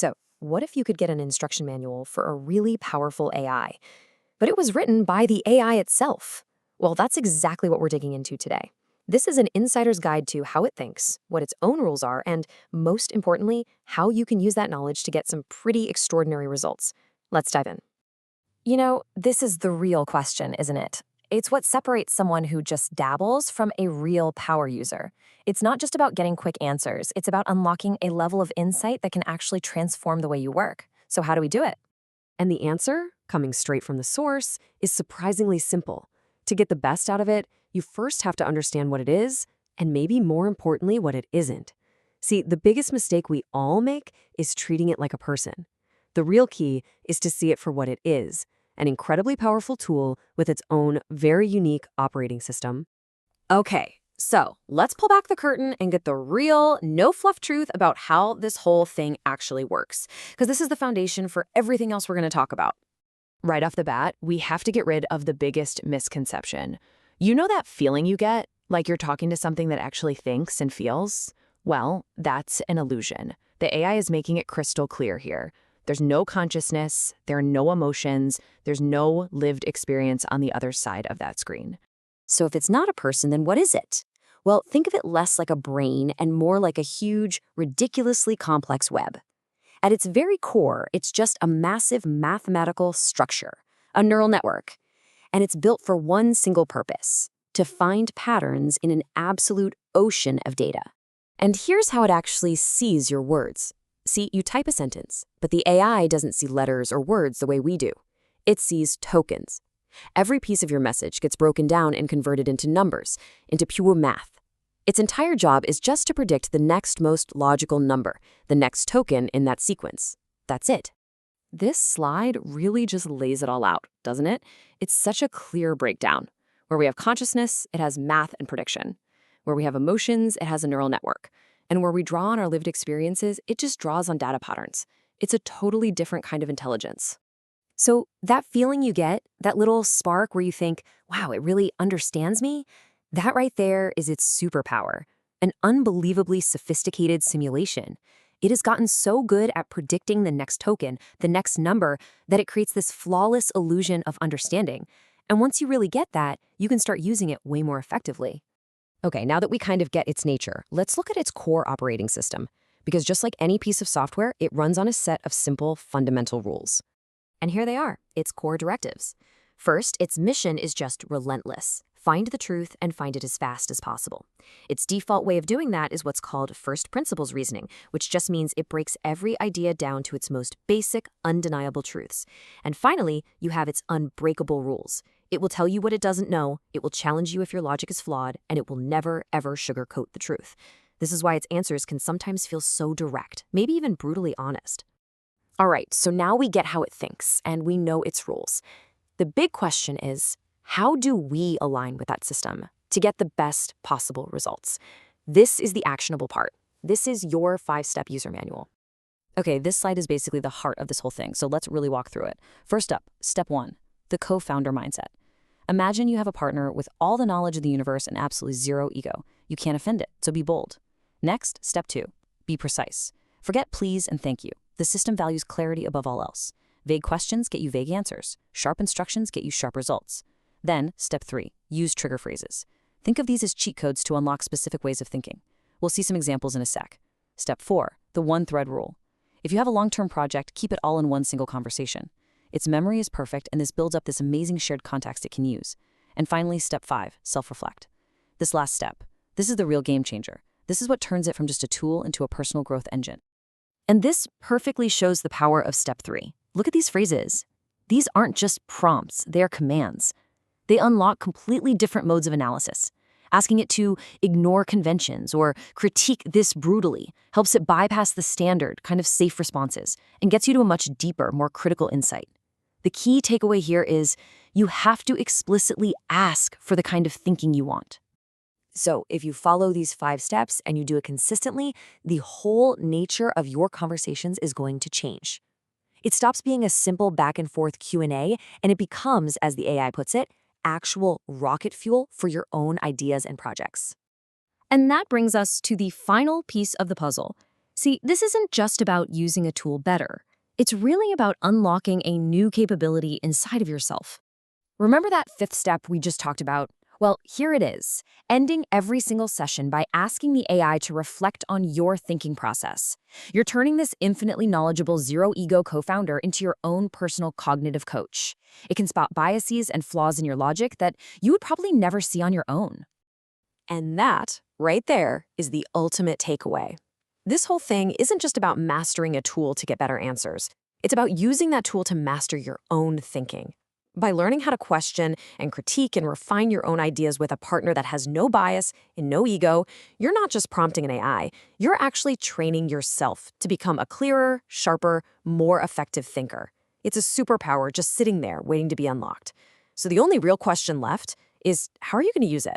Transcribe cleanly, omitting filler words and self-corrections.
So, what if you could get an instruction manual for a really powerful AI, but it was written by the AI itself? Well, that's exactly what we're digging into today. This is an insider's guide to how it thinks, what its own rules are, and most importantly, how you can use that knowledge to get some pretty extraordinary results. Let's dive in. This is the real question, isn't it? It's what separates someone who just dabbles from a real power user. It's not just about getting quick answers, it's about unlocking a level of insight that can actually transform the way you work. So how do we do it? And the answer, coming straight from the source, is surprisingly simple. To get the best out of it, you first have to understand what it is, and maybe more importantly, what it isn't. See, the biggest mistake we all make is treating it like a person. The real key is to see it for what it is, an incredibly powerful tool with its own very unique operating system. Okay, so let's pull back the curtain and get the real, no-fluff truth about how this whole thing actually works, because this is the foundation for everything else we're going to talk about. Right off the bat, we have to get rid of the biggest misconception. You know that feeling you get, like you're talking to something that actually thinks and feels? Well, that's an illusion. The AI is making it crystal clear here. There's no consciousness, there are no emotions, there's no lived experience on the other side of that screen. So if it's not a person, then what is it? Well, think of it less like a brain and more like a huge, ridiculously complex web. At its very core, it's just a massive mathematical structure, a neural network. And it's built for one single purpose: to find patterns in an absolute ocean of data. And here's how it actually sees your words. See, you type a sentence, but the AI doesn't see letters or words the way we do. It sees tokens. Every piece of your message gets broken down and converted into numbers, into pure math. Its entire job is just to predict the next most logical number, the next token in that sequence. That's it. This slide really just lays it all out, doesn't it? It's such a clear breakdown. Where we have consciousness, it has math and prediction. Where we have emotions, it has a neural network. And where we draw on our lived experiences, it just draws on data patterns. It's a totally different kind of intelligence. So that feeling you get, that little spark where you think, wow, it really understands me, that right there is its superpower, an unbelievably sophisticated simulation. It has gotten so good at predicting the next token, the next number, that it creates this flawless illusion of understanding. And once you really get that, you can start using it way more effectively. Okay, now that we kind of get its nature, let's look at its core operating system. Because just like any piece of software, it runs on a set of simple, fundamental rules. And here they are, its core directives. First, its mission is just relentless. Find the truth and find it as fast as possible. Its default way of doing that is what's called first principles reasoning, which just means it breaks every idea down to its most basic, undeniable truths. And finally, you have its unbreakable rules. It will tell you what it doesn't know, it will challenge you if your logic is flawed, and it will never, ever sugarcoat the truth. This is why its answers can sometimes feel so direct, maybe even brutally honest. All right, so now we get how it thinks, and we know its rules. The big question is, how do we align with that system to get the best possible results? This is the actionable part. This is your 5-step user manual. Okay, this slide is basically the heart of this whole thing, so let's really walk through it. First up, step 1, the co-founder mindset. Imagine you have a partner with all the knowledge of the universe and absolutely zero ego. You can't offend it, so be bold. Next, step 2, be precise. Forget please and thank you. The system values clarity above all else. Vague questions get you vague answers. Sharp instructions get you sharp results. Then, step 3, use trigger phrases. Think of these as cheat codes to unlock specific ways of thinking. We'll see some examples in a sec. Step 4, the one-thread rule. If you have a long-term project, keep it all in one single conversation. Its memory is perfect, and this builds up this amazing shared context it can use. And finally, step 5, self-reflect. This last step, this is the real game changer. This is what turns it from just a tool into a personal growth engine. And this perfectly shows the power of step 3. Look at these phrases. These aren't just prompts, they are commands. They unlock completely different modes of analysis. Asking it to ignore conventions or critique this brutally helps it bypass the standard, kind of safe responses and gets you to a much deeper, more critical insight. The key takeaway here is you have to explicitly ask for the kind of thinking you want. So if you follow these 5 steps and you do it consistently, the whole nature of your conversations is going to change. It stops being a simple back and forth Q&A and it becomes, as the AI puts it, actual rocket fuel for your own ideas and projects. And that brings us to the final piece of the puzzle. See, this isn't just about using a tool better. It's really about unlocking a new capability inside of yourself. Remember that fifth step we just talked about? Well, here it is, ending every single session by asking the AI to reflect on your thinking process. You're turning this infinitely knowledgeable zero-ego co-founder into your own personal cognitive coach. It can spot biases and flaws in your logic that you would probably never see on your own. And that, right there, is the ultimate takeaway. This whole thing isn't just about mastering a tool to get better answers. It's about using that tool to master your own thinking. By learning how to question and critique and refine your own ideas with a partner that has no bias and no ego, you're not just prompting an AI, you're actually training yourself to become a clearer, sharper, more effective thinker. It's a superpower just sitting there waiting to be unlocked. So the only real question left is, how are you going to use it?